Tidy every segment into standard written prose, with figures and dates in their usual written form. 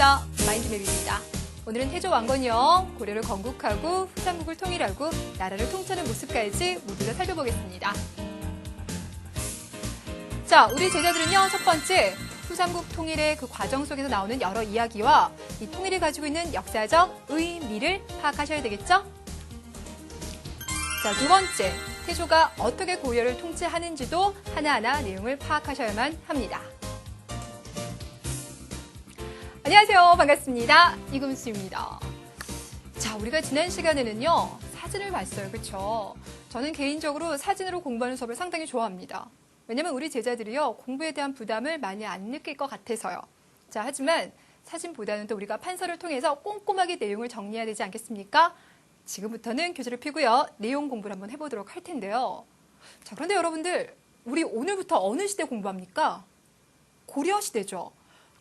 역사 마인드맵입니다. 오늘은 태조 왕건이요. 고려를 건국하고 후삼국을 통일하고 나라를 통치하는 모습까지 모두 다 살펴보겠습니다. 자, 우리 제자들은요. 첫 번째, 후삼국 통일의 그 과정 속에서 나오는 여러 이야기와 이 통일이 가지고 있는 역사적 의미를 파악하셔야 되겠죠? 자, 두 번째, 태조가 어떻게 고려를 통치하는지도 하나하나 내용을 파악하셔야만 합니다. 안녕하세요. 반갑습니다. 이금수입니다. 자, 우리가 지난 시간에는요, 사진을 봤어요. 그쵸? 저는 개인적으로 사진으로 공부하는 수업을 상당히 좋아합니다. 왜냐면 우리 제자들이요, 공부에 대한 부담을 많이 안 느낄 것 같아서요. 자, 하지만 사진보다는 또 우리가 판서를 통해서 꼼꼼하게 내용을 정리해야 되지 않겠습니까? 지금부터는 교재를 펴고요, 내용 공부를 한번 해보도록 할 텐데요. 자, 그런데 여러분들, 우리 오늘부터 어느 시대 공부합니까? 고려 시대죠.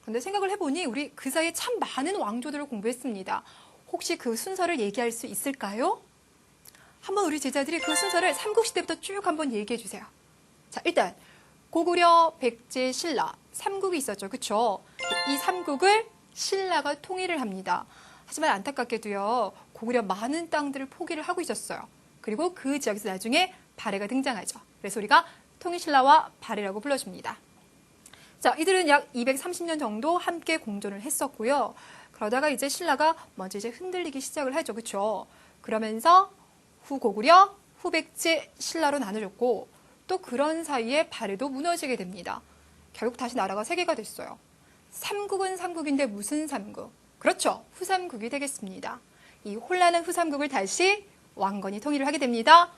그런데 생각을 해보니 우리 그 사이에 참 많은 왕조들을 공부했습니다. 혹시 그 순서를 얘기할 수 있을까요? 한번 우리 제자들이 그 순서를 삼국시대부터 쭉 한번 얘기해 주세요. 자, 일단 고구려, 백제, 신라, 삼국이 있었죠. 그쵸? 이 삼국을 신라가 통일을 합니다. 하지만 안타깝게도요, 고구려 많은 땅들을 포기를 하고 있었어요. 그리고 그 지역에서 나중에 발해가 등장하죠. 그래서 우리가 통일신라와 발해라고 불러줍니다. 자, 이들은 약 230년 정도 함께 공존을 했었고요. 그러다가 이제 신라가 먼저 이제 흔들리기 시작을 하죠. 그쵸? 그러면서 후고구려, 후백제, 신라로 나눠졌고, 또 그런 사이에 발해도 무너지게 됩니다. 결국 다시 나라가 세 개가 됐어요. 삼국은 삼국인데 무슨 삼국? 그렇죠. 후삼국이 되겠습니다. 이 혼란한 후삼국을 다시 왕건이 통일을 하게 됩니다.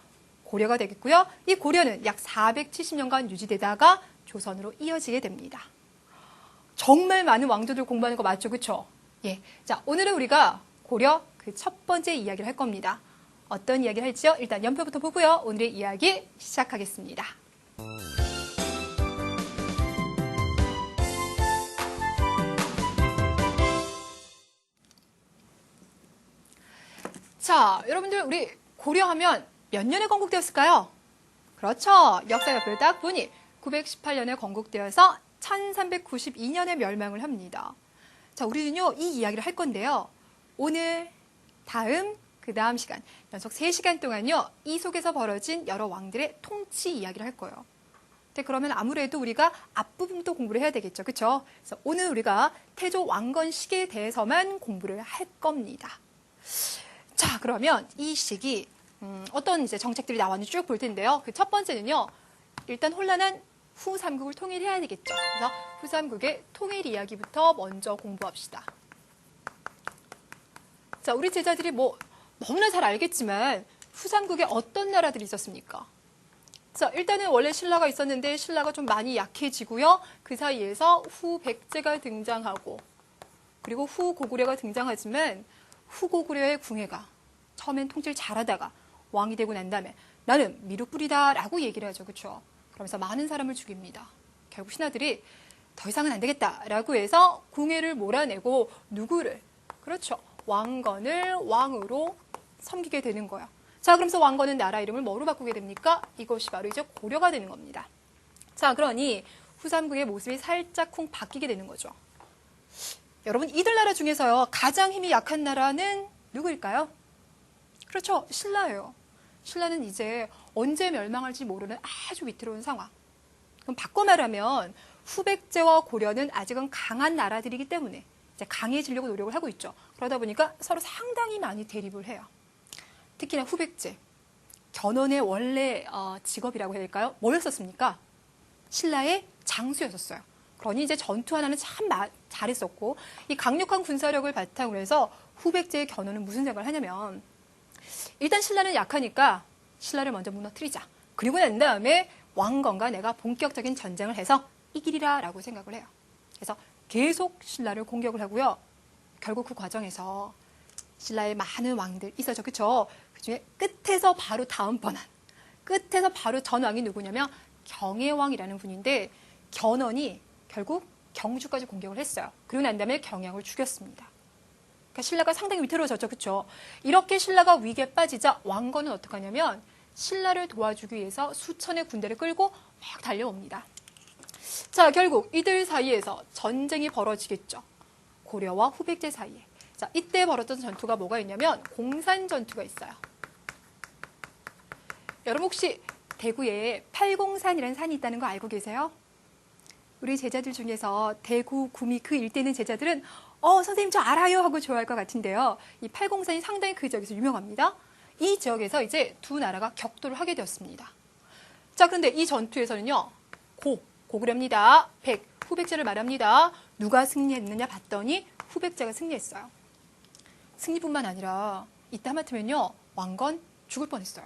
고려가 되겠고요. 이 고려는 약 470년간 유지되다가 조선으로 이어지게 됩니다. 정말 많은 왕조들 공부하는 거 맞죠? 그쵸? 예. 자, 오늘은 우리가 고려 그 첫 번째 이야기를 할 겁니다. 어떤 이야기를 할지요? 일단 연표부터 보고요. 오늘의 이야기 시작하겠습니다. 자, 여러분들 우리 고려하면 몇 년에 건국되었을까요? 그렇죠. 역사협을 딱 보니 918년에 건국되어서 1392년에 멸망을 합니다. 자, 우리는요, 이 이야기를 할 건데요. 오늘, 다음, 그 다음 시간, 연속 3시간 동안요, 이 속에서 벌어진 여러 왕들의 통치 이야기를 할 거예요. 근데 그러면 아무래도 우리가 앞부분도 공부를 해야 되겠죠. 그쵸? 그래서 오늘 우리가 태조 왕건 시기에 대해서만 공부를 할 겁니다. 자, 그러면 이 시기, 어떤 이제 정책들이 나왔는지 쭉 볼 텐데요. 그 첫 번째는요, 일단 혼란한 후삼국을 통일해야 되겠죠. 그래서 후삼국의 통일 이야기부터 먼저 공부합시다. 자, 우리 제자들이 뭐 너무나 잘 알겠지만 후삼국에 어떤 나라들이 있었습니까? 자, 일단은 원래 신라가 있었는데 신라가 좀 많이 약해지고요. 그 사이에서 후백제가 등장하고 그리고 후고구려가 등장하지만 후고구려의 궁예가 처음엔 통치를 잘하다가 왕이 되고 난 다음에 나는 미륵불이다 라고 얘기를 하죠. 그렇죠? 그러면서 많은 사람을 죽입니다. 결국 신하들이 더 이상은 안 되겠다라고 해서 궁예를 몰아내고 누구를? 그렇죠. 왕건을 왕으로 섬기게 되는 거예요. 자, 그러면서 왕건은 나라 이름을 뭐로 바꾸게 됩니까? 이것이 바로 이제 고려가 되는 겁니다. 자, 그러니 후삼국의 모습이 살짝쿵 바뀌게 되는 거죠. 여러분, 이들 나라 중에서요, 가장 힘이 약한 나라는 누구일까요? 그렇죠. 신라예요. 신라는 이제 언제 멸망할지 모르는 아주 위태로운 상황. 그럼 바꿔 말하면 후백제와 고려는 아직은 강한 나라들이기 때문에 이제 강해지려고 노력을 하고 있죠. 그러다 보니까 서로 상당히 많이 대립을 해요. 특히나 후백제. 견훤의 원래 직업이라고 해야 될까요? 뭐였었습니까? 신라의 장수였었어요. 그러니 이제 전투 하나는 참 잘했었고 이 강력한 군사력을 바탕으로 해서 후백제의 견훤은 무슨 생각을 하냐면 일단 신라는 약하니까 신라를 먼저 무너뜨리자. 그리고 난 다음에 왕건과 내가 본격적인 전쟁을 해서 이기리라 라고 생각을 해요. 그래서 계속 신라를 공격을 하고요. 결국 그 과정에서 신라의 많은 왕들 있었죠. 그쵸? 그중에 끝에서 바로 다음번한 끝에서 바로 전 왕이 누구냐면 경혜왕이라는 분인데 견훤이 결국 경주까지 공격을 했어요. 그리고 난 다음에 경양을 죽였습니다. 그러니까 신라가 상당히 위태로워졌죠. 그렇죠? 이렇게 신라가 위기에 빠지자 왕건은 어떻게 하냐면 신라를 도와주기 위해서 수천의 군대를 끌고 막 달려옵니다. 자, 결국 이들 사이에서 전쟁이 벌어지겠죠. 고려와 후백제 사이에. 자, 이때 벌어졌던 전투가 뭐가 있냐면 공산 전투가 있어요. 여러분 혹시 대구에 팔공산이라는 산이 있다는 거 알고 계세요? 우리 제자들 중에서 대구, 구미 그 일대 있는 제자들은 선생님 저 알아요 하고 좋아할 것 같은데요. 이 팔공산이 상당히 그 지역에서 유명합니다. 이 지역에서 이제 두 나라가 격돌을 하게 되었습니다. 자, 그런데 이 전투에서는요. 고구려입니다. 후백제를 말합니다. 누가 승리했느냐 봤더니 후백제가 승리했어요. 승리뿐만 아니라 이때 하마터면요. 왕건 죽을 뻔했어요.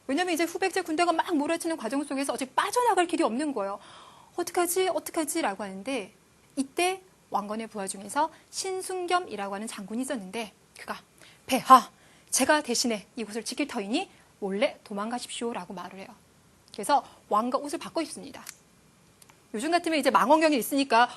왜냐면 이제 후백제 군대가 막 몰아치는 과정 속에서 어차피 빠져나갈 길이 없는 거예요. 어떡하지? 라고 하는데 이때 왕건의 부하 중에서 신순겸이라고 하는 장군이 있었는데 그가 폐하, 제가 대신에 이곳을 지킬 터이니 몰래 도망가십시오라고 말을 해요. 그래서 왕과 옷을 바꿔 입습니다. 요즘 같으면 이제 망원경이 있으니까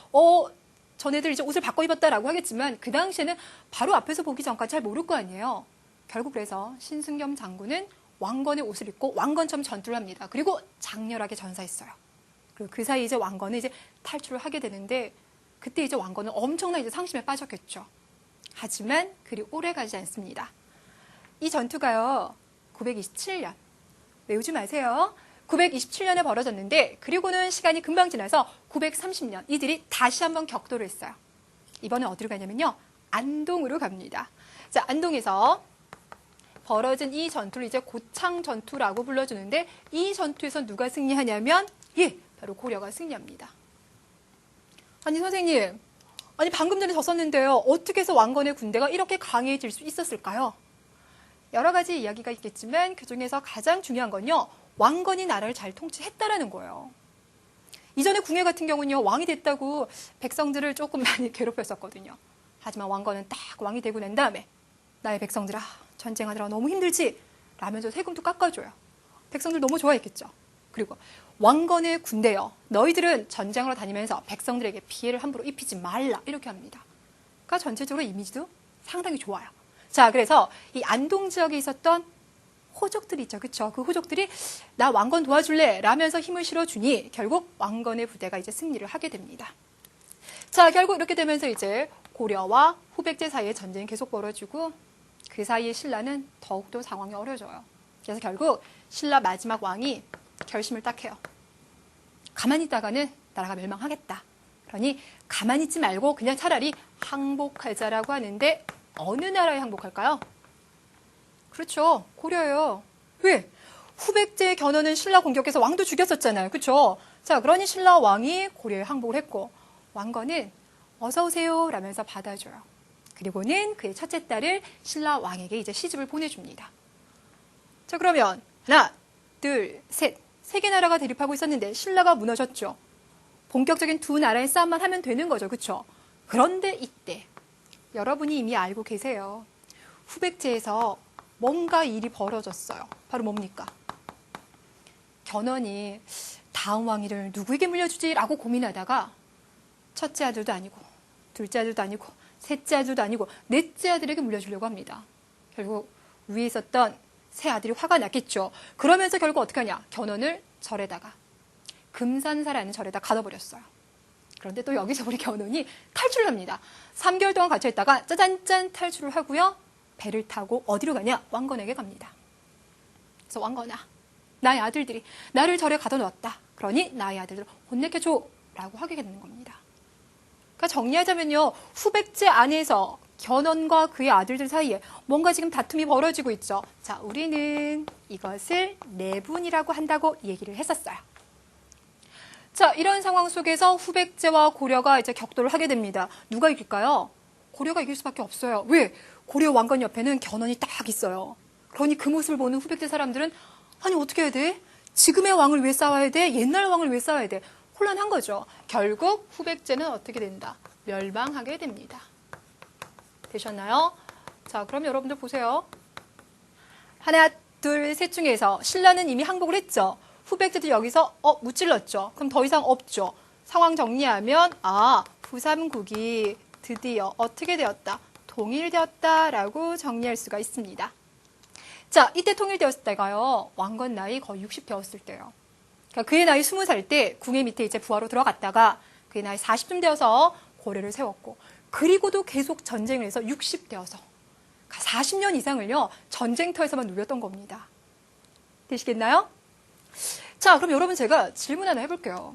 전애들 이제 옷을 바꿔 입었다라고 하겠지만 그 당시에는 바로 앞에서 보기 전까지 잘 모를 거 아니에요. 결국 그래서 신순겸 장군은 왕건의 옷을 입고 왕건처럼 전투를 합니다. 그리고 장렬하게 전사했어요. 그리고 그 사이 이제 왕건은 이제 탈출을 하게 되는데 그때 이제 왕건은 엄청난 이제 상심에 빠졌겠죠. 하지만 그리 오래 가지 않습니다. 이 전투가요 927년 외우지 마세요. 927년에 벌어졌는데 그리고는 시간이 금방 지나서 930년 이들이 다시 한번 격돌을 했어요. 이번엔 어디로 가냐면요. 안동으로 갑니다. 자, 안동에서 벌어진 이 전투를 이제 고창 전투라고 불러주는데 이 전투에서 누가 승리하냐면 바로 고려가 승리합니다. 아니 선생님, 방금 전에 졌었는데요. 어떻게 해서 왕건의 군대가 이렇게 강해질 수 있었을까요? 여러 가지 이야기가 있겠지만 그중에서 가장 중요한 건요. 왕건이 나라를 잘 통치했다라는 거예요. 이전에 궁예 같은 경우는요. 왕이 됐다고 백성들을 조금 많이 괴롭혔었거든요. 하지만 왕건은 딱 왕이 되고 난 다음에 나의 백성들아 전쟁하느라 너무 힘들지? 라면서 세금도 깎아줘요. 백성들 너무 좋아했겠죠. 그리고 왕건의 군대여 너희들은 전쟁으로 다니면서 백성들에게 피해를 함부로 입히지 말라 이렇게 합니다. 그러니까 전체적으로 이미지도 상당히 좋아요. 자, 그래서 이 안동 지역에 있었던 호족들이 있죠. 그렇죠? 그 호족들이 나 왕건 도와줄래? 라면서 힘을 실어주니 결국 왕건의 부대가 이제 승리를 하게 됩니다. 자, 결국 이렇게 되면서 이제 고려와 후백제 사이에 전쟁이 계속 벌어지고 그 사이에 신라는 더욱더 상황이 어려져요. 그래서 결국 신라 마지막 왕이 결심을 딱 해요. 가만히 있다가는 나라가 멸망하겠다. 그러니 가만히 있지 말고 그냥 차라리 항복하자라고 하는데 어느 나라에 항복할까요? 그렇죠. 고려예요. 왜? 후백제의 견훤은 신라 공격해서 왕도 죽였었잖아요. 그렇죠? 자, 그러니 신라 왕이 고려에 항복을 했고 왕건은 어서 오세요 라면서 받아줘요. 그리고는 그의 첫째 딸을 신라 왕에게 이제 시집을 보내줍니다. 자, 그러면 하나, 둘, 셋. 세 개 나라가 대립하고 있었는데 신라가 무너졌죠. 본격적인 두 나라의 싸움만 하면 되는 거죠. 그렇죠? 그런데 이때 여러분이 이미 알고 계세요. 후백제에서 뭔가 일이 벌어졌어요. 바로 뭡니까? 견훤이 다음 왕위를 누구에게 물려주지라고 고민하다가 첫째 아들도 아니고 둘째 아들도 아니고 셋째 아들도 아니고 넷째 아들에게 물려주려고 합니다. 결국 위에 있었던 새 아들이 화가 났겠죠. 그러면서 결국 어떻게 하냐? 견훤을 절에다가 금산사라는 절에다 가둬버렸어요. 그런데 또 여기서 우리 견훤이 탈출을 합니다. 3개월 동안 갇혀있다가 짜잔짠 탈출을 하고요. 배를 타고 어디로 가냐? 왕건에게 갑니다. 그래서 왕건아, 나의 아들들이 나를 절에 가둬놓았다. 그러니 나의 아들들을 혼내켜줘 라고 하게 되는 겁니다. 그러니까 정리하자면요. 후백제 안에서 견훤과 그의 아들들 사이에 뭔가 지금 다툼이 벌어지고 있죠. 자, 우리는 이것을 내분이라고 한다고 얘기를 했었어요. 자, 이런 상황 속에서 후백제와 고려가 이제 격돌을 하게 됩니다. 누가 이길까요? 고려가 이길 수밖에 없어요. 왜? 고려 왕건 옆에는 견훤이 딱 있어요. 그러니 그 모습을 보는 후백제 사람들은 아니 어떻게 해야 돼? 지금의 왕을 왜 싸워야 돼? 옛날 왕을 왜 싸워야 돼? 혼란한 거죠. 결국 후백제는 어떻게 된다? 멸망하게 됩니다. 되셨나요? 자, 그럼 여러분들 보세요. 하나, 둘, 셋 중에서 신라는 이미 항복을 했죠. 후백제도 여기서 무찔렀죠. 그럼 더 이상 없죠. 상황 정리하면 후삼국이 드디어 어떻게 되었다? 통일되었다라고 정리할 수가 있습니다. 자, 이때 통일되었을 때가요. 왕건 나이 거의 60 되었을 때요. 그러니까 그의 나이 20살 때 궁예 밑에 이제 부하로 들어갔다가 그의 나이 40쯤 되어서 고려를 세웠고 그리고도 계속 전쟁을 해서 60대여서 40년 이상을요, 전쟁터에서만 누렸던 겁니다. 되시겠나요? 자, 그럼 여러분 제가 질문 하나 해볼게요.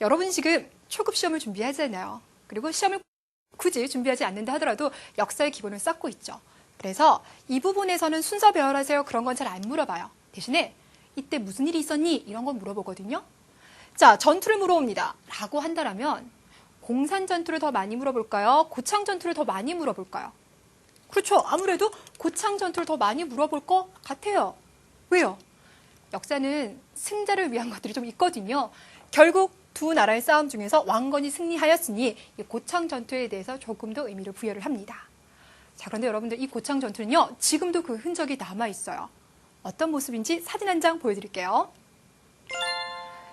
여러분 지금 초급 시험을 준비하잖아요. 그리고 시험을 굳이 준비하지 않는다 하더라도 역사의 기본을 쌓고 있죠. 그래서 이 부분에서는 순서 배열하세요. 그런 건 잘 안 물어봐요. 대신에 이때 무슨 일이 있었니? 이런 건 물어보거든요. 자, 전투를 물어봅니다. 라고 한다면 공산 전투를 더 많이 물어볼까요? 고창 전투를 더 많이 물어볼까요? 그렇죠. 아무래도 고창 전투를 더 많이 물어볼 것 같아요. 왜요? 역사는 승자를 위한 것들이 좀 있거든요. 결국 두 나라의 싸움 중에서 왕건이 승리하였으니 이 고창 전투에 대해서 조금 더 의미를 부여를 합니다. 자, 그런데 여러분들 이 고창 전투는요, 지금도 그 흔적이 남아있어요. 어떤 모습인지 사진 한 장 보여드릴게요.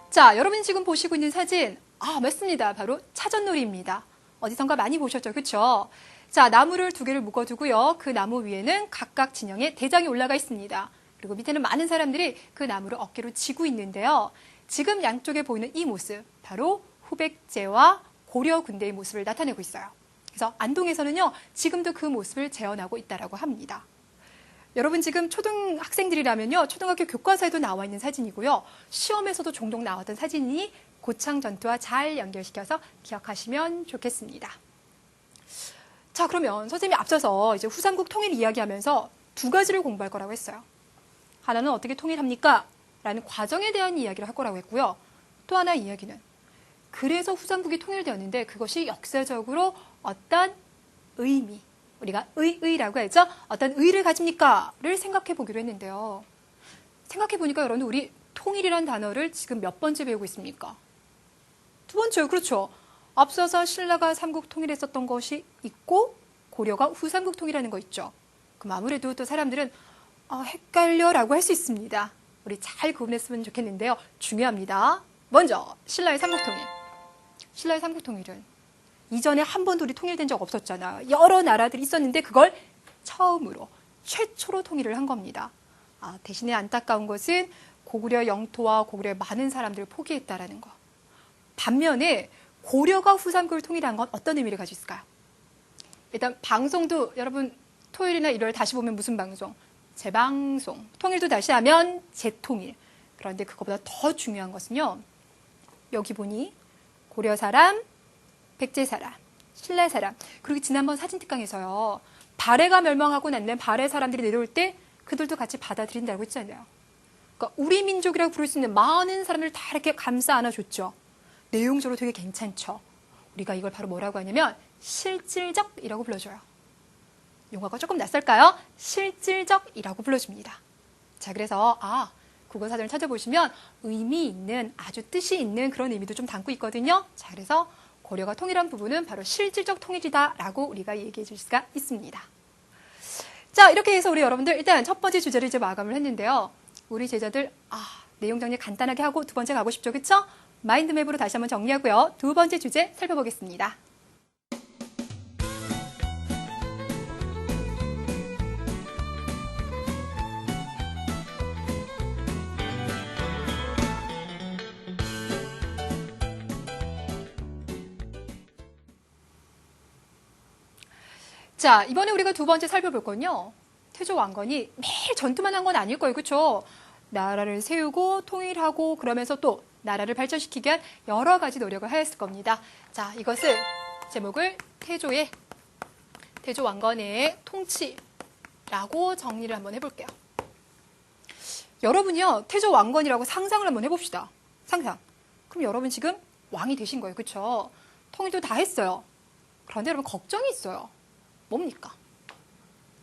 자, 여러분 지금 보시고 있는 사진, 맞습니다. 바로 차전놀이입니다. 어디선가 많이 보셨죠? 그렇죠? 자, 나무를 두 개를 묶어두고요. 그 나무 위에는 각각 진영에 대장이 올라가 있습니다. 그리고 밑에는 많은 사람들이 그 나무를 어깨로 지고 있는데요. 지금 양쪽에 보이는 이 모습, 바로 후백제와 고려 군대의 모습을 나타내고 있어요. 그래서 안동에서는요, 지금도 그 모습을 재현하고 있다고 합니다. 여러분 지금 초등학생들이라면요, 초등학교 교과서에도 나와 있는 사진이고요. 시험에서도 종종 나왔던 사진이 고창 전투와 잘 연결시켜서 기억하시면 좋겠습니다. 자, 그러면 선생님이 앞서서 이제 후삼국 통일 이야기하면서 두 가지를 공부할 거라고 했어요. 하나는 어떻게 통일합니까? 라는 과정에 대한 이야기를 할 거라고 했고요. 또 하나 이야기는 그래서 후삼국이 통일되었는데 그것이 역사적으로 어떤 의미, 우리가 의라고 하죠. 어떤 의의를 가집니까?를 생각해 보기로 했는데요. 생각해 보니까 여러분 우리 통일이라는 단어를 지금 몇 번째 배우고 있습니까? 두 번째요. 그렇죠. 앞서서 신라가 삼국 통일했었던 것이 있고 고려가 후삼국 통일하는 거 있죠. 그럼 아무래도 또 사람들은 헷갈려라고 할 수 있습니다. 우리 잘 구분했으면 좋겠는데요. 중요합니다. 먼저 신라의 삼국 통일. 신라의 삼국 통일은 이전에 한 번도 우리 통일된 적 없었잖아요. 여러 나라들이 있었는데 그걸 처음으로 최초로 통일을 한 겁니다. 대신에 안타까운 것은 고구려 영토와 고구려의 많은 사람들을 포기했다라는 거. 반면에 고려가 후삼국을 통일한 건 어떤 의미를 가지고 있을까요? 일단 방송도 여러분 토요일이나 일요일 다시 보면 무슨 방송? 재방송. 통일도 다시 하면 재통일. 그런데 그거보다 더 중요한 것은요. 여기 보니 고려 사람, 백제 사람, 신라 사람. 그리고 지난번 사진특강에서요. 발해가 멸망하고 난 다음에 발해 사람들이 내려올 때 그들도 같이 받아들인다고 했잖아요. 그러니까 우리 민족이라고 부를 수 있는 많은 사람들을 다 이렇게 감싸 안아줬죠. 내용적으로 되게 괜찮죠. 우리가 이걸 바로 뭐라고 하냐면 실질적이라고 불러줘요. 용어가 조금 낯설까요? 실질적이라고 불러줍니다. 자, 그래서 국어사전을 찾아보시면 의미 있는 아주 뜻이 있는 그런 의미도 좀 담고 있거든요. 자, 그래서 고려가 통일한 부분은 바로 실질적 통일이다라고 우리가 얘기해 줄 수가 있습니다. 자, 이렇게 해서 우리 여러분들 일단 첫 번째 주제를 이제 마감을 했는데요. 우리 제자들 내용 정리 간단하게 하고 두 번째 가고 싶죠, 그렇죠? 마인드맵으로 다시 한번 정리하고요. 두 번째 주제 살펴보겠습니다. 자, 이번에 우리가 두 번째 살펴볼 건요. 태조 왕건이 매일 전투만 한 건 아닐 거예요. 그렇죠? 나라를 세우고 통일하고 그러면서 또 나라를 발전시키기 위한 여러 가지 노력을 하였을 겁니다. 자, 이것을 제목을 태조 왕건의 통치라고 정리를 한번 해볼게요. 여러분이요, 태조 왕건이라고 상상을 한번 해봅시다. 상상. 그럼 여러분 지금 왕이 되신 거예요. 그렇죠? 통일도 다 했어요. 그런데 여러분 걱정이 있어요. 뭡니까?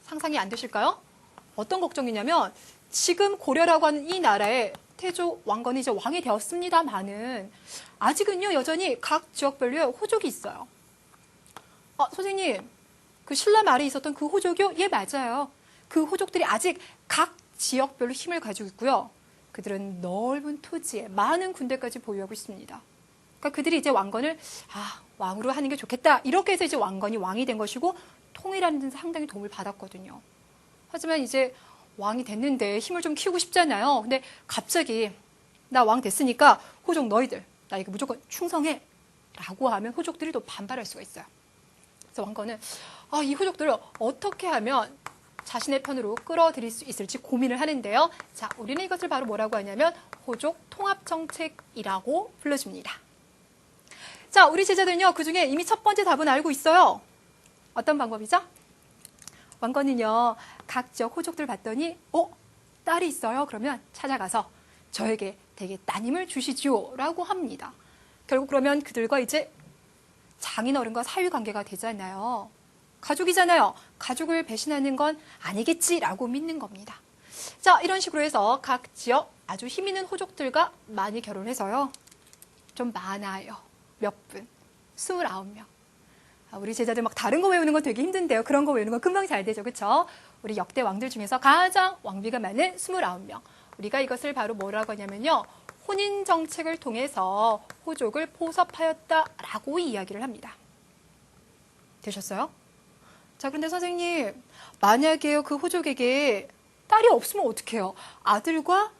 상상이 안 되실까요? 어떤 걱정이냐면 지금 고려라고 하는 이 나라에 태조 왕건이 이제 왕이 되었습니다만은 아직은요 여전히 각 지역별로 호족이 있어요. 선생님, 그 신라 말에 있었던 그 호족이요? 예, 맞아요. 그 호족들이 아직 각 지역별로 힘을 가지고 있고요. 그들은 넓은 토지에 많은 군대까지 보유하고 있습니다. 그러니까 그들이 이제 왕건을 왕으로 하는 게 좋겠다. 이렇게 해서 이제 왕건이 왕이 된 것이고 통일하는 데서 상당히 도움을 받았거든요. 하지만 이제 왕이 됐는데 힘을 좀 키우고 싶잖아요. 근데 갑자기 나 왕 됐으니까 호족 너희들 나에게 무조건 충성해 라고 하면 호족들이 또 반발할 수가 있어요. 그래서 왕건은 이 호족들을 어떻게 하면 자신의 편으로 끌어들일 수 있을지 고민을 하는데요. 자, 우리는 이것을 바로 뭐라고 하냐면 호족 통합정책이라고 불러줍니다. 자, 우리 제자들은요, 그 중에 이미 첫 번째 답은 알고 있어요. 어떤 방법이죠? 왕건은요, 각 지역 호족들 봤더니, 딸이 있어요. 그러면 찾아가서 저에게 되게 따님을 주시지요. 라고 합니다. 결국 그러면 그들과 이제 장인어른과 사위관계가 되잖아요. 가족이잖아요. 가족을 배신하는 건 아니겠지라고 믿는 겁니다. 자, 이런 식으로 해서 각 지역 아주 힘 있는 호족들과 많이 결혼해서요. 좀 많아요. 몇 분? 29명. 우리 제자들 막 다른 거 외우는 건 되게 힘든데요. 그런 거 외우는 건 금방 잘 되죠. 그렇죠? 우리 역대 왕들 중에서 가장 왕비가 많은 29명. 우리가 이것을 바로 뭐라고 하냐면요. 혼인 정책을 통해서 호족을 포섭하였다라고 이야기를 합니다. 되셨어요? 자, 그런데 선생님, 만약에 그 호족에게 딸이 없으면 어떡해요? 아들과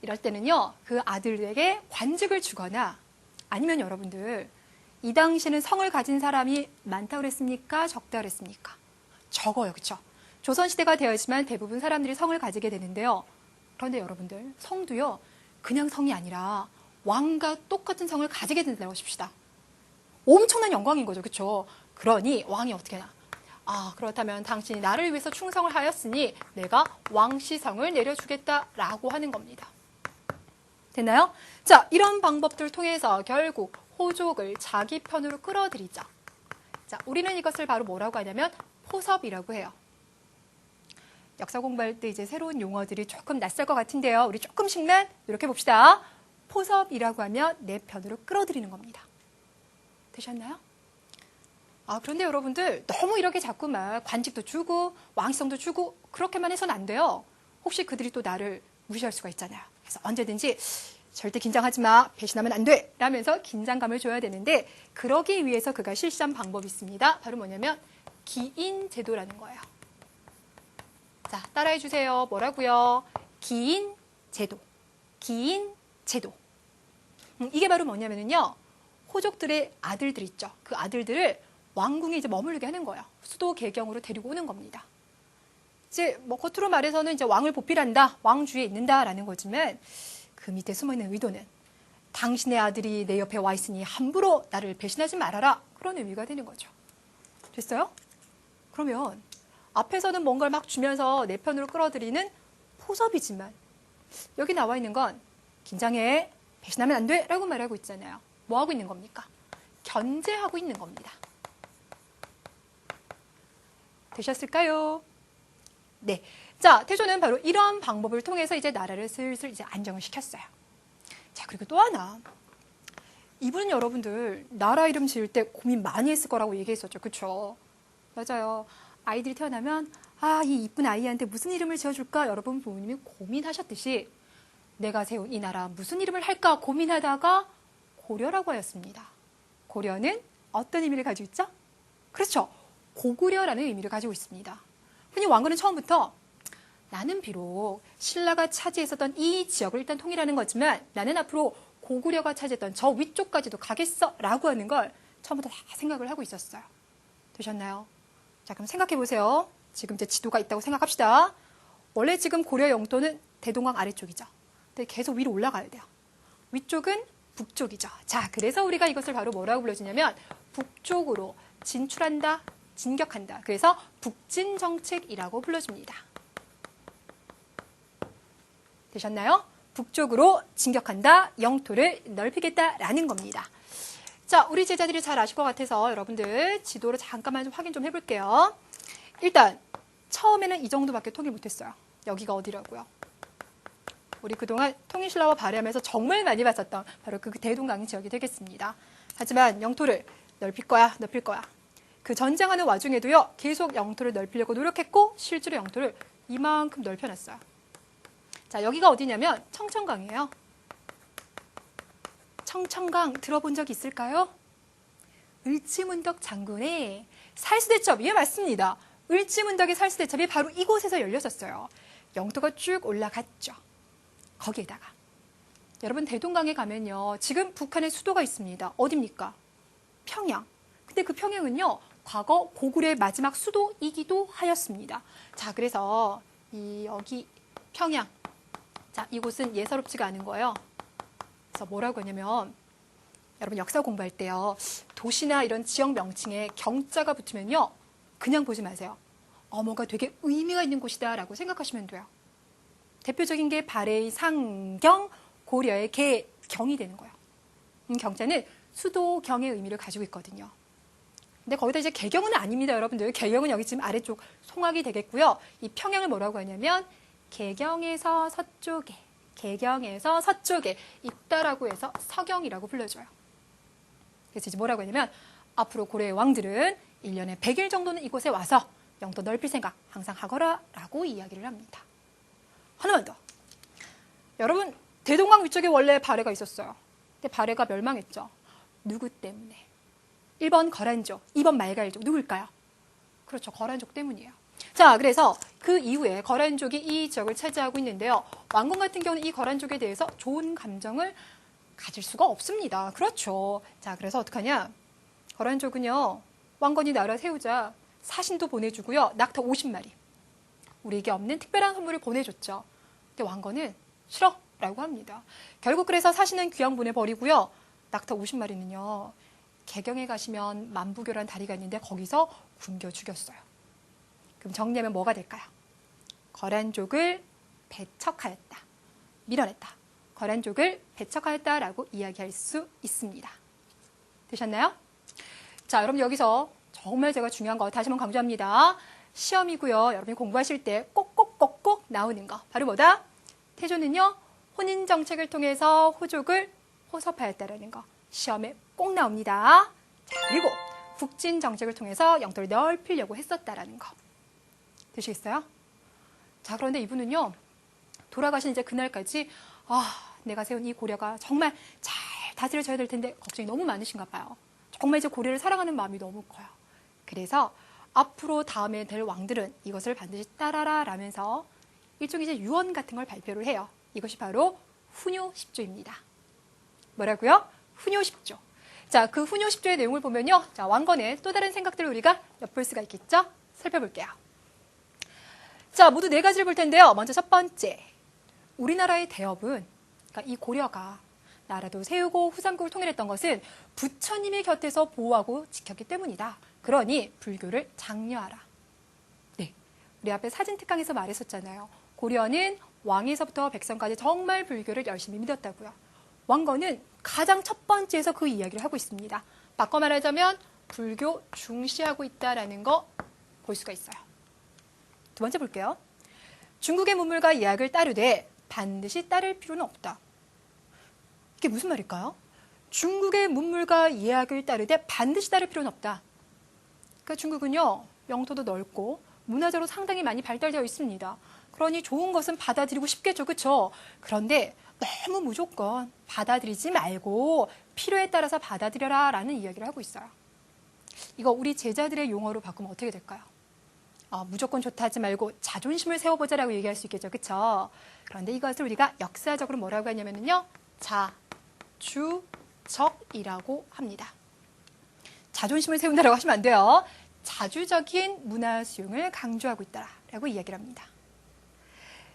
이럴 때는요. 그 아들에게 관직을 주거나 아니면 여러분들 이 당시에는 성을 가진 사람이 많다고 그랬습니까? 적다 그랬습니까? 적어요. 그렇죠? 조선시대가 되었지만 대부분 사람들이 성을 가지게 되는데요. 그런데 여러분들 성도요. 그냥 성이 아니라 왕과 똑같은 성을 가지게 된다고 하십시다. 엄청난 영광인 거죠. 그렇죠? 그러니 왕이 어떻게 하나? 그렇다면 당신이 나를 위해서 충성을 하였으니 내가 왕시성을 내려주겠다라고 하는 겁니다. 됐나요? 자, 이런 방법들을 통해서 결국 호족을 자기 편으로 끌어들이죠. 자, 우리는 이것을 바로 뭐라고 하냐면 포섭이라고 해요. 역사 공부할 때 이제 새로운 용어들이 조금 낯설 것 같은데요. 우리 조금씩만 이렇게 봅시다. 포섭이라고 하면 내 편으로 끌어들이는 겁니다. 되셨나요? 그런데 여러분들 너무 이렇게 자꾸만 관직도 주고 왕성도 주고 그렇게만 해서는 안 돼요. 혹시 그들이 또 나를 무시할 수가 있잖아요. 그래서 언제든지 절대 긴장하지 마, 배신하면 안 돼 라면서 긴장감을 줘야 되는데 그러기 위해서 그가 실시한 방법이 있습니다. 바로 뭐냐면 기인제도라는 거예요. 자, 따라해 주세요. 뭐라고요? 기인제도. 기인제도. 이게 바로 뭐냐면요. 호족들의 아들들 있죠. 그 아들들을 왕궁에 이제 머무르게 하는 거예요. 수도 계경으로 데리고 오는 겁니다. 이제 뭐 겉으로 말해서는 이제 왕을 보필한다, 왕주에 있는다라는 거지만 그 밑에 숨어 있는 의도는 당신의 아들이 내 옆에 와 있으니 함부로 나를 배신하지 말아라. 그런 의미가 되는 거죠. 됐어요? 그러면 앞에서는 뭔가를 막 주면서 내 편으로 끌어들이는 포섭이지만 여기 나와 있는 건 긴장해, 배신하면 안 돼 라고 말하고 있잖아요. 뭐 하고 있는 겁니까? 견제하고 있는 겁니다. 되셨을까요? 네. 자, 태조는 바로 이런 방법을 통해서 이제 나라를 슬슬 이제 안정을 시켰어요. 자, 그리고 또 하나. 이분은 여러분들 나라 이름 지을 때 고민 많이 했을 거라고 얘기했었죠. 그렇죠? 맞아요. 아이들이 태어나면 이 이쁜 아이한테 무슨 이름을 지어줄까? 여러분 부모님이 고민하셨듯이 내가 세운 이 나라 무슨 이름을 할까 고민하다가 고려라고 하였습니다. 고려는 어떤 의미를 가지고 있죠? 그렇죠. 고구려라는 의미를 가지고 있습니다. 흔히 왕건은 처음부터 나는 비록 신라가 차지했었던 이 지역을 일단 통일하는 거지만 나는 앞으로 고구려가 차지했던 저 위쪽까지도 가겠어 라고 하는 걸 처음부터 다 생각을 하고 있었어요. 되셨나요? 자, 그럼 생각해 보세요. 지금 제 지도가 있다고 생각합시다. 원래 지금 고려 영토는 대동강 아래쪽이죠. 근데 계속 위로 올라가야 돼요. 위쪽은 북쪽이죠. 자, 그래서 우리가 이것을 바로 뭐라고 불러주냐면 북쪽으로 진출한다, 진격한다. 그래서 북진정책이라고 불러줍니다. 되셨나요? 북쪽으로 진격한다, 영토를 넓히겠다라는 겁니다. 자, 우리 제자들이 잘 아실 것 같아서 여러분들 지도로 잠깐만 좀 확인 좀 해볼게요. 일단 처음에는 이 정도밖에 통일 못했어요. 여기가 어디라고요? 우리 그동안 통일신라와 발해하면서 정말 많이 봤었던 바로 그 대동강 지역이 되겠습니다. 하지만 영토를 넓힐 거야, 넓힐 거야. 그 전쟁하는 와중에도요, 계속 영토를 넓히려고 노력했고 실제로 영토를 이만큼 넓혀놨어요. 자, 여기가 어디냐면 청천강이에요. 청천강 들어본 적 있을까요? 을지문덕 장군의 살수대첩, 예, 맞습니다. 을지문덕의 살수대첩이 바로 이곳에서 열렸었어요. 영토가 쭉 올라갔죠. 거기에다가 여러분 대동강에 가면요, 지금 북한의 수도가 있습니다. 어디입니까? 평양. 근데 그 평양은요, 과거 고구려의 마지막 수도이기도 하였습니다. 자, 그래서 여기 평양. 자, 이곳은 예사롭지가 않은 거예요. 그래서 뭐라고 하냐면 여러분 역사 공부할 때요. 도시나 이런 지역 명칭에 경자가 붙으면요. 그냥 보지 마세요. 뭐가 되게 의미가 있는 곳이다라고 생각하시면 돼요. 대표적인 게 발해의 상경, 고려의 개경이 되는 거예요. 경자는 수도 경의 의미를 가지고 있거든요. 근데 거기다 이제 개경은 아닙니다, 여러분들. 개경은 여기 지금 아래쪽 송악이 되겠고요. 이 평양을 뭐라고 하냐면 개경에서 서쪽에 있다라고 해서 서경이라고 불러줘요. 그래서 이제 뭐라고 하냐면 앞으로 고려의 왕들은 1년에 100일 정도는 이곳에 와서 영토 넓힐 생각 항상 하거라라고 이야기를 합니다. 하나만 더. 여러분, 대동강 위쪽에 원래 발해가 있었어요. 근데 발해가 멸망했죠. 누구 때문에? 1번 거란족, 2번 말갈족. 누굴까요? 그렇죠. 거란족 때문이에요. 자, 그래서 그 이후에 거란족이 이 지역을 차지하고 있는데요. 왕건 같은 경우는 이 거란족에 대해서 좋은 감정을 가질 수가 없습니다. 그렇죠. 자, 그래서 어떡하냐? 거란족은요. 왕건이 나라 세우자 사신도 보내주고요. 낙타 50마리. 우리에게 없는 특별한 선물을 보내줬죠. 근데 왕건은 싫어라고 합니다. 결국 그래서 사신은 귀양 보내버리고요. 낙타 50마리는요. 개경에 가시면 만부교란 다리가 있는데 거기서 굶겨 죽였어요. 그럼 정리하면 뭐가 될까요? 거란족을 배척하였다. 밀어냈다. 거란족을 배척하였다라고 이야기할 수 있습니다. 되셨나요? 자, 여러분 여기서 정말 제가 중요한 거 다시 한번 강조합니다. 시험이고요. 여러분이 공부하실 때 꼭꼭꼭꼭 나오는 거. 바로 뭐다? 태조는요. 혼인 정책을 통해서 호족을 호섭하였다라는 거. 시험에 꼭 나옵니다. 자, 그리고 북진 정책을 통해서 영토를 넓히려고 했었다라는 거. 되시겠어요? 자, 그런데 이분은요. 돌아가신 이제 그날까지 내가 세운 이 고려가 정말 잘 다스려져야 될 텐데 걱정이 너무 많으신가 봐요. 정말 이제 고려를 사랑하는 마음이 너무 커요. 그래서 앞으로 다음에 될 왕들은 이것을 반드시 따라라 라면서 일종의 이제 유언 같은 걸 발표를 해요. 이것이 바로 훈요 10조입니다. 뭐라고요? 훈요 10조. 자, 그 훈요 10조의 내용을 보면요. 자, 왕건의 또 다른 생각들을 우리가 엿볼 수가 있겠죠? 살펴볼게요. 자, 모두 4가지를 볼 텐데요. 먼저 첫 번째. 우리나라의 대업은, 그러니까 이 고려가 나라도 세우고 후삼국을 통일했던 것은 부처님의 곁에서 보호하고 지켰기 때문이다. 그러니 불교를 장려하라. 네, 우리 앞에 사진 특강에서 말했었잖아요. 고려는 왕에서부터 백성까지 정말 불교를 열심히 믿었다고요. 왕건은 가장 첫 번째에서 그 이야기를 하고 있습니다. 바꿔 말하자면 불교 중시하고 있다라는 거 볼 수가 있어요. 두 번째 볼게요. 중국의 문물과 예학을 따르되 반드시 따를 필요는 없다. 이게 무슨 말일까요? 중국의 문물과 예학을 따르되 반드시 따를 필요는 없다. 그러니까 중국은요. 영토도 넓고 문화적으로 상당히 많이 발달되어 있습니다. 그러니 좋은 것은 받아들이고 싶겠죠. 그렇죠? 그런데 너무 무조건 받아들이지 말고 필요에 따라서 받아들여라 라는 이야기를 하고 있어요. 이거 우리 제자들의 용어로 바꾸면 어떻게 될까요? 무조건 좋다 하지 말고 자존심을 세워보자라고 얘기할 수 있겠죠. 그렇죠? 그런데 이것을 우리가 역사적으로 뭐라고 하냐면요. 자주적이라고 합니다. 자존심을 세운다라고 하시면 안 돼요. 자주적인 문화 수용을 강조하고 있다라고 이야기를 합니다.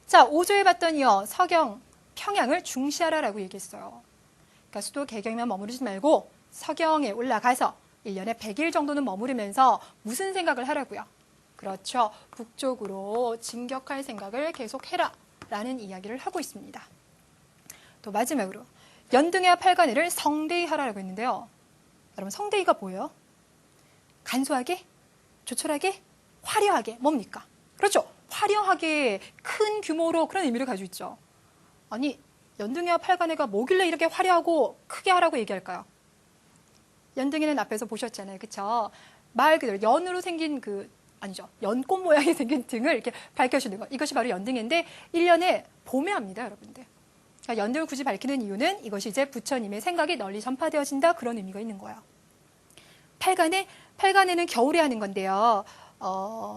자, 5조에 봤더니요. 서경, 평양을 중시하라라고 얘기했어요. 그러니까 수도 개경에만 머무르지 말고 서경에 올라가서 1년에 100일 정도는 머무르면서 무슨 생각을 하라고요? 그렇죠. 북쪽으로 진격할 생각을 계속해라 라는 이야기를 하고 있습니다. 또 마지막으로 연등해와 팔관해를 성대의하라고 했는데요. 여러분 성대의가 뭐예요? 간소하게, 조촐하게, 화려하게 뭡니까? 그렇죠. 화려하게 큰 규모로 그런 의미를 가지고 있죠. 아니 연등해와 팔관해가 뭐길래 이렇게 화려하고 크게 하라고 얘기할까요? 연등해는 앞에서 보셨잖아요. 그렇죠? 말 그대로 연으로 생긴 연꽃 모양이 생긴 등을 이렇게 밝혀주는 것. 이것이 바로 연등해인데 1년에 봄에 합니다, 여러분들. 그러니까 연등을 굳이 밝히는 이유는 이것이 이제 부처님의 생각이 널리 전파되어진다 그런 의미가 있는 거예요. 팔관해는 겨울에 하는 건데요.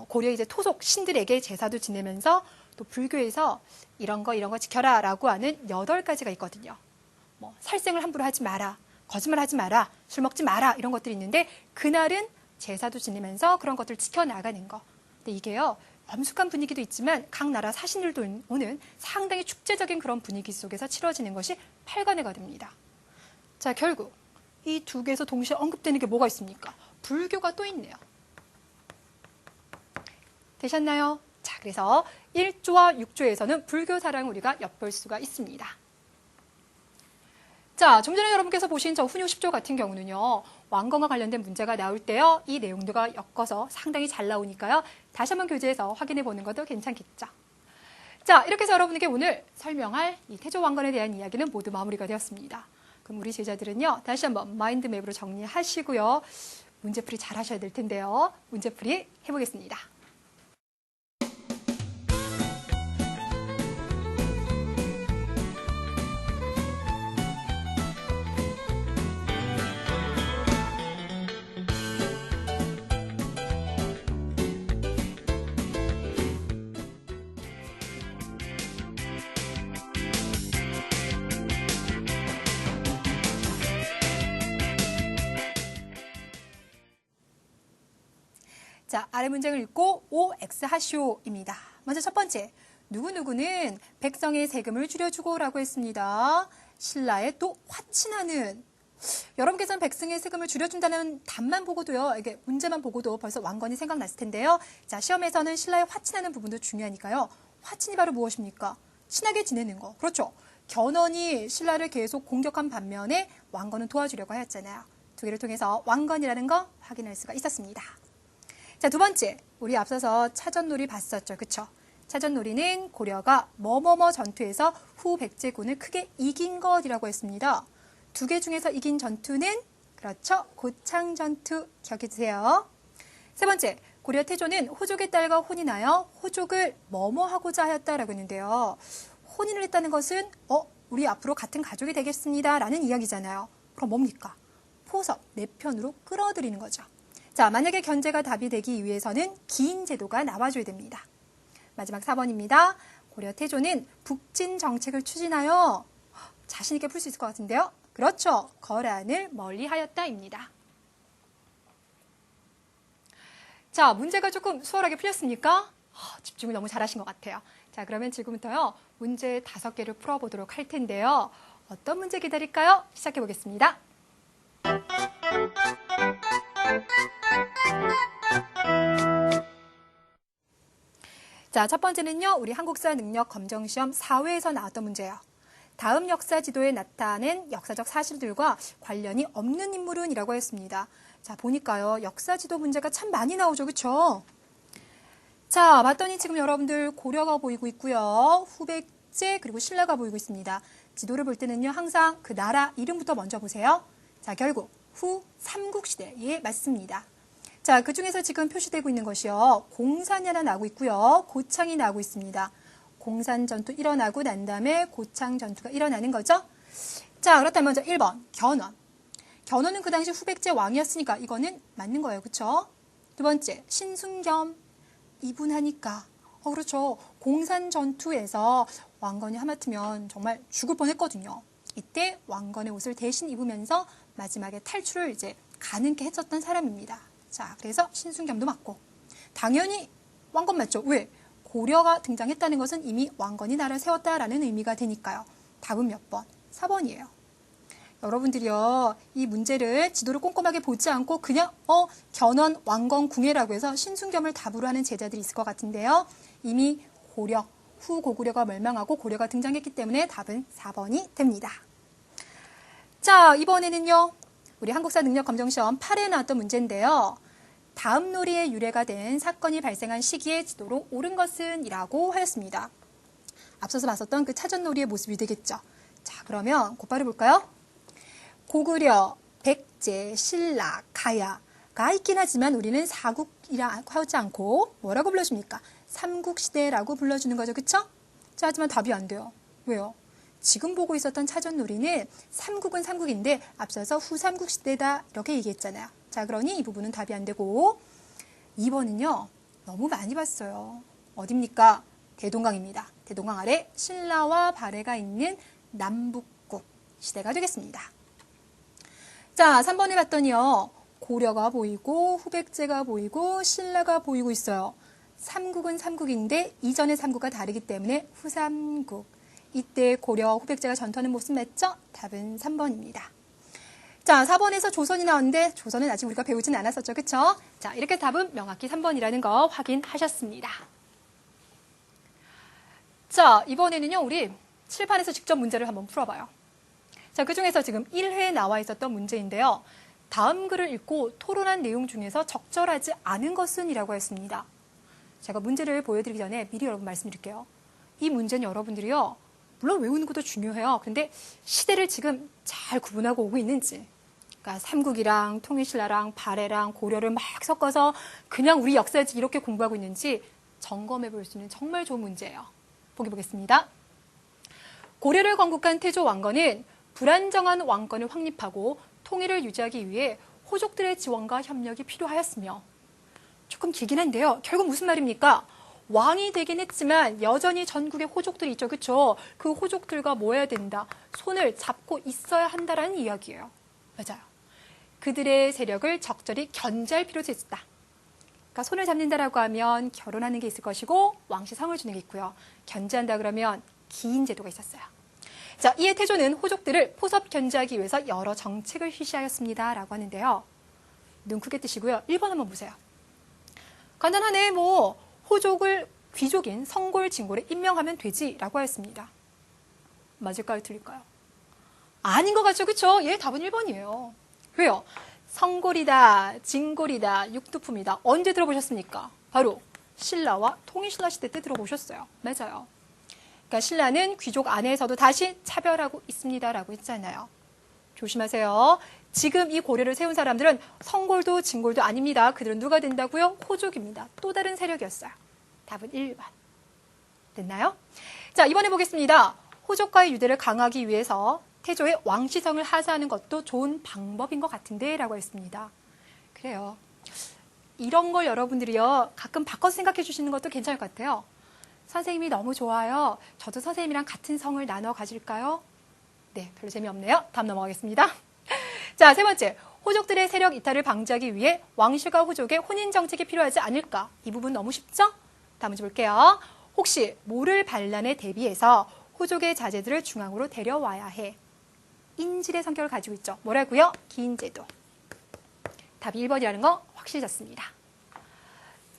고려 이제 토속 신들에게 제사도 지내면서 또 불교에서 이런 거 지켜라라고 하는 8가지가 있거든요. 뭐 살생을 함부로 하지 마라, 거짓말 하지 마라, 술 먹지 마라 이런 것들이 있는데 그날은 제사도 지내면서 그런 것들을 지켜나가는 거. 근데 이게요, 엄숙한 분위기도 있지만 각 나라 사신들도 오는 상당히 축제적인 그런 분위기 속에서 치러지는 것이 팔관회가 됩니다. 자, 결국 이 두 개에서 동시에 언급되는 게 뭐가 있습니까? 불교가 또 있네요. 되셨나요? 자, 그래서 1조와 6조에서는 불교 사랑을 우리가 엿볼 수가 있습니다. 자, 좀 전에 여러분께서 보신 저 훈요 10조 같은 경우는요, 왕건과 관련된 문제가 나올 때요, 이 내용들과 엮어서 상당히 잘 나오니까요, 다시 한번 교재에서 확인해 보는 것도 괜찮겠죠. 자, 이렇게 해서 여러분에게 오늘 설명할 이 태조 왕건에 대한 이야기는 모두 마무리가 되었습니다. 그럼 우리 제자들은요, 다시 한번 마인드맵으로 정리하시고요, 문제풀이 잘 하셔야 될 텐데요. 문제풀이 해보겠습니다. 자, 아래 문장을 읽고 OX 하시오입니다. 먼저 첫 번째, 누구누구는 백성의 세금을 줄여주고 라고 했습니다. 신라에 또 화친하는, 여러분께서는 백성의 세금을 줄여준다는 답만 보고도요, 이게 문제만 보고도 벌써 왕건이 생각났을 텐데요. 자, 시험에서는 신라에 화친하는 부분도 중요하니까요. 화친이 바로 무엇입니까? 친하게 지내는 거. 그렇죠. 견훤이 신라를 계속 공격한 반면에 왕건은 도와주려고 하였잖아요. 두 개를 통해서 왕건이라는 거 확인할 수가 있었습니다. 자, 두 번째, 우리 앞서서 차전놀이 봤었죠. 그쵸? 차전놀이는 고려가 뭐뭐뭐 전투에서 후 백제군을 크게 이긴 것이라고 했습니다. 두 개 중에서 이긴 전투는 그렇죠. 고창 전투 기억해 주세요. 세 번째, 고려 태조는 호족의 딸과 혼인하여 호족을 뭐뭐 하고자 하였다라고 했는데요. 혼인을 했다는 것은 우리 앞으로 같은 가족이 되겠습니다 라는 이야기잖아요. 그럼 뭡니까? 포섭, 내 편으로 끌어들이는 거죠. 자, 만약에 견제가 답이 되기 위해서는 기인 제도가 나와줘야 됩니다. 마지막 4번입니다. 고려 태조는 북진 정책을 추진하여 자신 있게 풀 수 있을 것 같은데요. 그렇죠. 거란을 멀리하였다입니다. 자, 문제가 조금 수월하게 풀렸습니까? 집중을 너무 잘하신 것 같아요. 자, 그러면 지금부터요, 문제 5개를 풀어보도록 할 텐데요. 어떤 문제 기다릴까요? 시작해 보겠습니다. 자, 첫 번째는요, 우리 한국사 능력 검정시험 4회에서 나왔던 문제예요. 다음 역사 지도에 나타낸 역사적 사실들과 관련이 없는 인물은 이라고 했습니다. 자, 보니까요, 역사 지도 문제가 참 많이 나오죠. 그쵸? 자, 봤더니 지금 여러분들 고려가 보이고 있고요. 후백제 그리고 신라가 보이고 있습니다. 지도를 볼 때는요, 항상 그 나라 이름부터 먼저 보세요. 자, 결국 후 삼국시대에 맞습니다. 자, 그 중에서 지금 표시되고 있는 것이요. 공산이 하나 나오고 있고요. 고창이 나오고 있습니다. 공산 전투 일어나고 난 다음에 고창 전투가 일어나는 거죠. 자, 그렇다면 먼저 1번 견훤. 견훤은 그 당시 후백제 왕이었으니까 이거는 맞는 거예요. 그렇죠? 두 번째 신순겸. 이분하니까. 그렇죠. 공산 전투에서 왕건이 하마터면 정말 죽을 뻔했거든요. 이때 왕건의 옷을 대신 입으면서 마지막에 탈출을 이제 가능케 했었던 사람입니다. 자, 그래서 신순겸도 맞고. 당연히 왕건 맞죠? 왜? 고려가 등장했다는 것은 이미 왕건이 나라를 세웠다라는 의미가 되니까요. 답은 몇 번? 4번이에요. 여러분들이요, 이 문제를 지도를 꼼꼼하게 보지 않고 그냥 견훤 왕건 궁예라고 해서 신순겸을 답으로 하는 제자들이 있을 것 같은데요. 이미 고려, 후고구려가 멸망하고 고려가 등장했기 때문에 답은 4번이 됩니다. 자, 이번에는요, 우리 한국사 능력 검정시험 8에 나왔던 문제인데요. 다음 놀이의 유래가 된 사건이 발생한 시기에 지도로 옳은 것은 이라고 하였습니다. 앞서서 봤었던 그 차전놀이의 모습이 되겠죠. 자, 그러면 곧바로 볼까요? 고구려, 백제, 신라, 가야가 있긴 하지만 우리는 사국이라 하지 않고 뭐라고 불러줍니까? 삼국시대라고 불러주는 거죠. 그쵸? 자, 하지만 답이 안 돼요. 왜요? 지금 보고 있었던 차전놀이는 삼국은 삼국인데 앞서서 후삼국시대다 이렇게 얘기했잖아요. 자, 그러니 이 부분은 답이 안 되고 2번은요. 너무 많이 봤어요. 어딥니까? 대동강입니다. 대동강 아래 신라와 발해가 있는 남북국 시대가 되겠습니다. 자, 3번에 봤더니요. 고려가 보이고 후백제가 보이고 신라가 보이고 있어요. 삼국은 삼국인데 이전의 삼국과 다르기 때문에 후삼국. 이때 고려 후백제가 전투하는 모습 맞죠? 답은 3번입니다. 자, 4번에서 조선이 나왔는데 조선은 아직 우리가 배우진 않았었죠. 그쵸? 자, 이렇게 답은 명확히 3번이라는 거 확인하셨습니다. 자, 이번에는요, 우리 칠판에서 직접 문제를 한번 풀어봐요. 자, 그중에서 지금 1회에 나와 있었던 문제인데요. 다음 글을 읽고 토론한 내용 중에서 적절하지 않은 것은 이라고 했습니다. 제가 문제를 보여드리기 전에 미리 여러분 말씀드릴게요. 이 문제는 여러분들이요, 물론 외우는 것도 중요해요. 근데 시대를 지금 잘 구분하고 오고 있는지, 그러니까 삼국이랑 통일신라랑 발해랑 고려를 막 섞어서 그냥 우리 역사지 이렇게 공부하고 있는지 점검해 볼 수 있는 정말 좋은 문제예요. 보기 보겠습니다. 고려를 건국한 태조 왕건은 불안정한 왕권을 확립하고 통일을 유지하기 위해 호족들의 지원과 협력이 필요하였으며, 조금 길긴 한데요. 결국 무슨 말입니까? 왕이 되긴 했지만 여전히 전국에 호족들이 있죠. 그렇죠? 그 호족들과 뭐 해야 된다? 손을 잡고 있어야 한다라는 이야기예요. 맞아요. 그들의 세력을 적절히 견제할 필요가 있었다. 그러니까 손을 잡는다라고 하면 결혼하는 게 있을 것이고 왕시성을 주는 게 있고요. 견제한다 그러면 기인 제도가 있었어요. 자, 이에 태조는 호족들을 포섭 견제하기 위해서 여러 정책을 실시하였습니다. 라고 하는데요. 눈 크게 뜨시고요. 1번 한번 보세요. 간단하네. 뭐 호족을 귀족인 성골, 진골에 임명하면 되지라고 하였습니다. 맞을까요? 틀릴까요? 아닌 것 같죠? 그렇죠? 예, 답은 1번이에요. 왜요? 성골이다, 진골이다, 육두품이다. 언제 들어보셨습니까? 바로 신라와 통일신라 시대 때 들어보셨어요. 맞아요. 그러니까 신라는 귀족 안에서도 다시 차별하고 있습니다라고 했잖아요. 조심하세요. 지금 이 고려를 세운 사람들은 성골도 진골도 아닙니다. 그들은 누가 된다고요? 호족입니다. 또 다른 세력이었어요. 답은 1번. 됐나요? 자, 이번에 보겠습니다. 호족과의 유대를 강화하기 위해서 태조의 왕시성을 하사하는 것도 좋은 방법인 것 같은데 라고 했습니다. 그래요. 이런 걸 여러분들이요, 가끔 바꿔서 생각해 주시는 것도 괜찮을 것 같아요. 선생님이 너무 좋아요. 저도 선생님이랑 같은 성을 나눠 가질까요? 네, 별로 재미없네요. 다음 넘어가겠습니다. 자, 세 번째. 호족들의 세력 이탈을 방지하기 위해 왕실과 호족의 혼인 정책이 필요하지 않을까? 이 부분 너무 쉽죠? 다음 문제 볼게요. 혹시 모를 반란에 대비해서 호족의 자제들을 중앙으로 데려와야 해. 인질의 성격을 가지고 있죠. 뭐라고요? 기인제도. 답이 1번이라는 거 확실해졌습니다.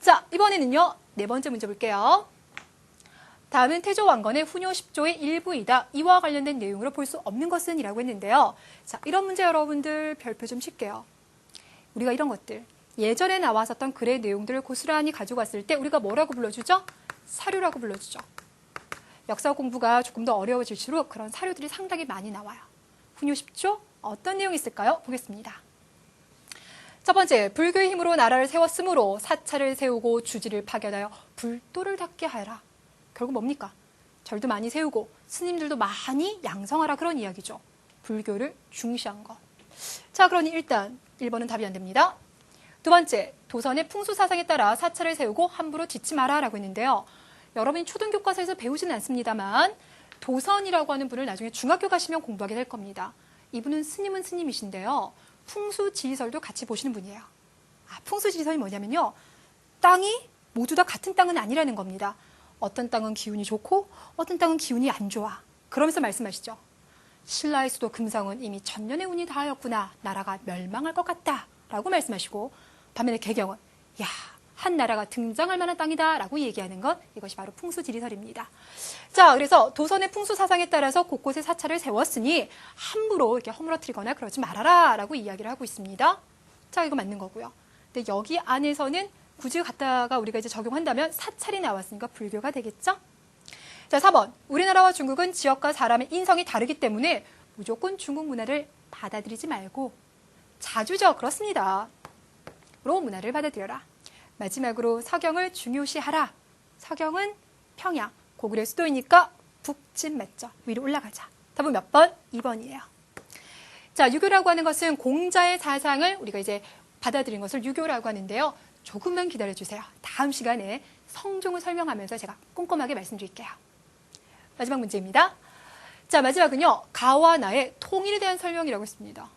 자, 이번에는요. 네 번째 문제 볼게요. 다음은 태조 왕건의 훈요 10조의 일부이다. 이와 관련된 내용으로 볼 수 없는 것은 이라고 했는데요. 자, 이런 문제 여러분들 별표 좀 칠게요. 우리가 이런 것들, 예전에 나왔었던 글의 내용들을 고스란히 가지고 왔을 때 우리가 뭐라고 불러주죠? 사료라고 불러주죠. 역사 공부가 조금 더 어려워질수록 그런 사료들이 상당히 많이 나와요. 훈요 10조 어떤 내용이 있을까요? 보겠습니다. 첫 번째, 불교의 힘으로 나라를 세웠으므로 사찰을 세우고 주지를 파견하여 불도를 닦게 하라. 결국 뭡니까? 절도 많이 세우고 스님들도 많이 양성하라, 그런 이야기죠. 불교를 중시한 것. 자, 그러니 일단 1번은 답이 안 됩니다. 두 번째, 도선의 풍수 사상에 따라 사찰을 세우고 함부로 짓지 마라 라고 했는데요. 여러분이 초등교과서에서 배우지는 않습니다만 도선이라고 하는 분을 나중에 중학교 가시면 공부하게 될 겁니다. 이분은 스님은 스님이신데요. 풍수지리설도 같이 보시는 분이에요. 풍수지리설이 뭐냐면요. 땅이 모두 다 같은 땅은 아니라는 겁니다. 어떤 땅은 기운이 좋고 어떤 땅은 기운이 안 좋아. 그러면서 말씀하시죠. 신라의 수도 금성은 이미 천년의 운이 닿았구나. 나라가 멸망할 것 같다. 라고 말씀하시고, 반면에 개경은 야, 한 나라가 등장할 만한 땅이다. 라고 얘기하는 것, 이것이 바로 풍수지리설입니다. 자, 그래서 도선의 풍수 사상에 따라서 곳곳에 사찰을 세웠으니 함부로 이렇게 허물어뜨리거나 그러지 말아라. 라고 이야기를 하고 있습니다. 자, 이거 맞는 거고요. 근데 여기 안에서는 굳이 갖다가 우리가 이제 적용한다면 사찰이 나왔으니까 불교가 되겠죠? 자, 4번. 우리나라와 중국은 지역과 사람의 인성이 다르기 때문에 무조건 중국 문화를 받아들이지 말고 자주죠. 그렇습니다. 로 문화를 받아들여라. 마지막으로 서경을 중요시하라. 서경은 평양, 고구려 수도이니까 북진 맞죠? 위로 올라가자. 답은 몇 번? 2번이에요. 자, 유교라고 하는 것은 공자의 사상을 우리가 이제 받아들인 것을 유교라고 하는데요. 조금만 기다려주세요. 다음 시간에 성종을 설명하면서 제가 꼼꼼하게 말씀드릴게요. 마지막 문제입니다. 자, 마지막은요. 가와 나의 통일에 대한 설명이라고 했습니다.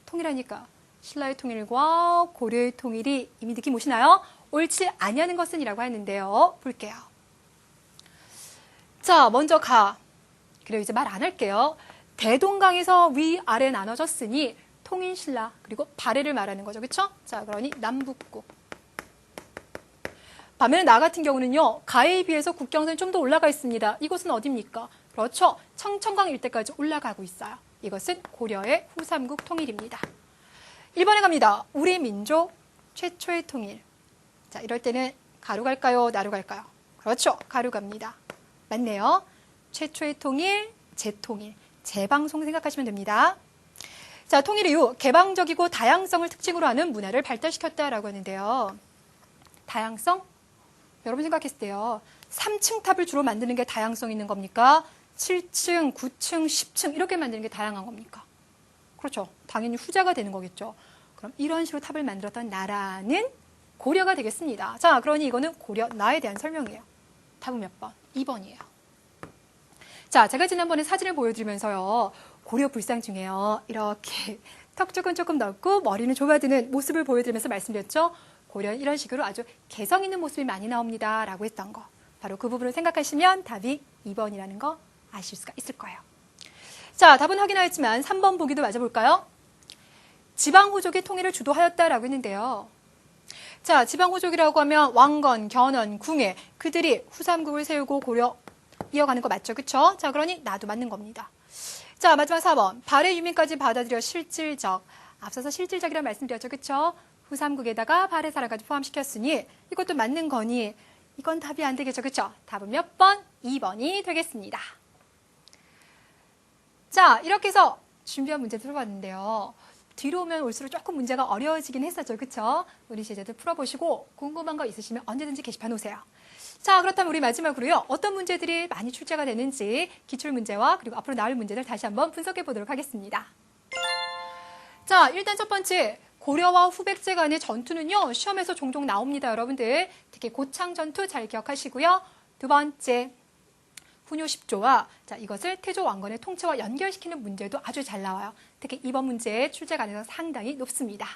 통일하니까 신라의 통일과 고려의 통일이 이미 느낌 오시나요? 옳지 아니하는 것은 이라고 하는데요. 볼게요. 자, 먼저 가. 그리고 이제 말 안 할게요. 대동강에서 위아래 나눠졌으니 통인신라 그리고 발해를 말하는 거죠. 그렇죠? 자, 그러니 남북국. 반면에 나 같은 경우는요. 가해에 비해서 국경선이 좀 더 올라가 있습니다. 이곳은 어디입니까? 그렇죠. 청천강 일대까지 올라가고 있어요. 이것은 고려의 후삼국 통일입니다. 1번에 갑니다. 우리 민족 최초의 통일. 자, 이럴 때는 가로 갈까요? 나로 갈까요? 그렇죠. 가로 갑니다. 맞네요. 최초의 통일, 재통일, 재방송 생각하시면 됩니다. 자, 통일 이후 개방적이고 다양성을 특징으로 하는 문화를 발달시켰다라고 하는데요. 다양성? 여러분 생각했을 때요. 3층 탑을 주로 만드는 게 다양성 있는 겁니까? 7층, 9층, 10층 이렇게 만드는 게 다양한 겁니까? 그렇죠. 당연히 후자가 되는 거겠죠. 그럼 이런 식으로 탑을 만들었던 나라는 고려가 되겠습니다. 자, 그러니 이거는 고려 나에 대한 설명이에요. 답은 몇 번? 2번이에요. 자, 제가 지난번에 사진을 보여드리면서요. 고려 불상 중에요. 이렇게 턱 쪽은 조금 넓고 머리는 좁아드는 모습을 보여드리면서 말씀드렸죠. 고려는 이런 식으로 아주 개성 있는 모습이 많이 나옵니다. 라고 했던 거. 바로 그 부분을 생각하시면 답이 2번이라는 거 아실 수가 있을 거예요. 자, 답은 확인하였지만 3번 보기도 맞아볼까요? 지방호족의 통일을 주도하였다라고 했는데요. 자, 지방호족이라고 하면 왕건, 견원, 궁예 그들이 후삼국을 세우고 고려 이어가는 거 맞죠? 그쵸? 자, 그러니 나도 맞는 겁니다. 자, 마지막 4번. 발해 유민까지 받아들여 실질적. 앞서서 실질적이라는 말씀드렸죠. 그쵸? 후삼국에다가 발해사라까지 포함시켰으니 이것도 맞는 거니 이건 답이 안 되겠죠. 그쵸? 답은 몇 번? 2번이 되겠습니다. 자, 이렇게 해서 준비한 문제 들어봤는데요. 뒤로 오면 올수록 조금 문제가 어려워지긴 했었죠. 그쵸? 우리 제자들 풀어보시고 궁금한 거 있으시면 언제든지 게시판 오세요. 자, 그렇다면 우리 마지막으로요. 어떤 문제들이 많이 출제가 되는지 기출문제와 그리고 앞으로 나올 문제들 다시 한번 분석해 보도록 하겠습니다. 자, 일단 첫 번째 고려와 후백제 간의 전투는요. 시험에서 종종 나옵니다. 여러분들 특히 고창 전투 잘 기억하시고요. 두 번째 훈요 10조와 자, 이것을 태조 왕건의 통치와 연결시키는 문제도 아주 잘 나와요. 특히 이번 문제의 출제 가능성이 상당히 높습니다.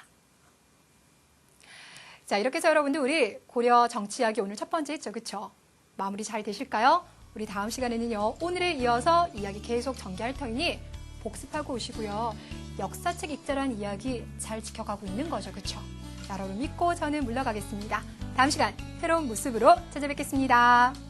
자, 이렇게 해서 여러분들 우리 고려 정치 이야기 오늘 첫 번째 했죠. 그쵸? 마무리 잘 되실까요? 우리 다음 시간에는요. 오늘에 이어서 이야기 계속 전개할 터이니 복습하고 오시고요. 역사책 읽자라는 이야기 잘 지켜가고 있는 거죠. 그쵸? 자, 여러분 믿고 저는 물러가겠습니다. 다음 시간 새로운 모습으로 찾아뵙겠습니다.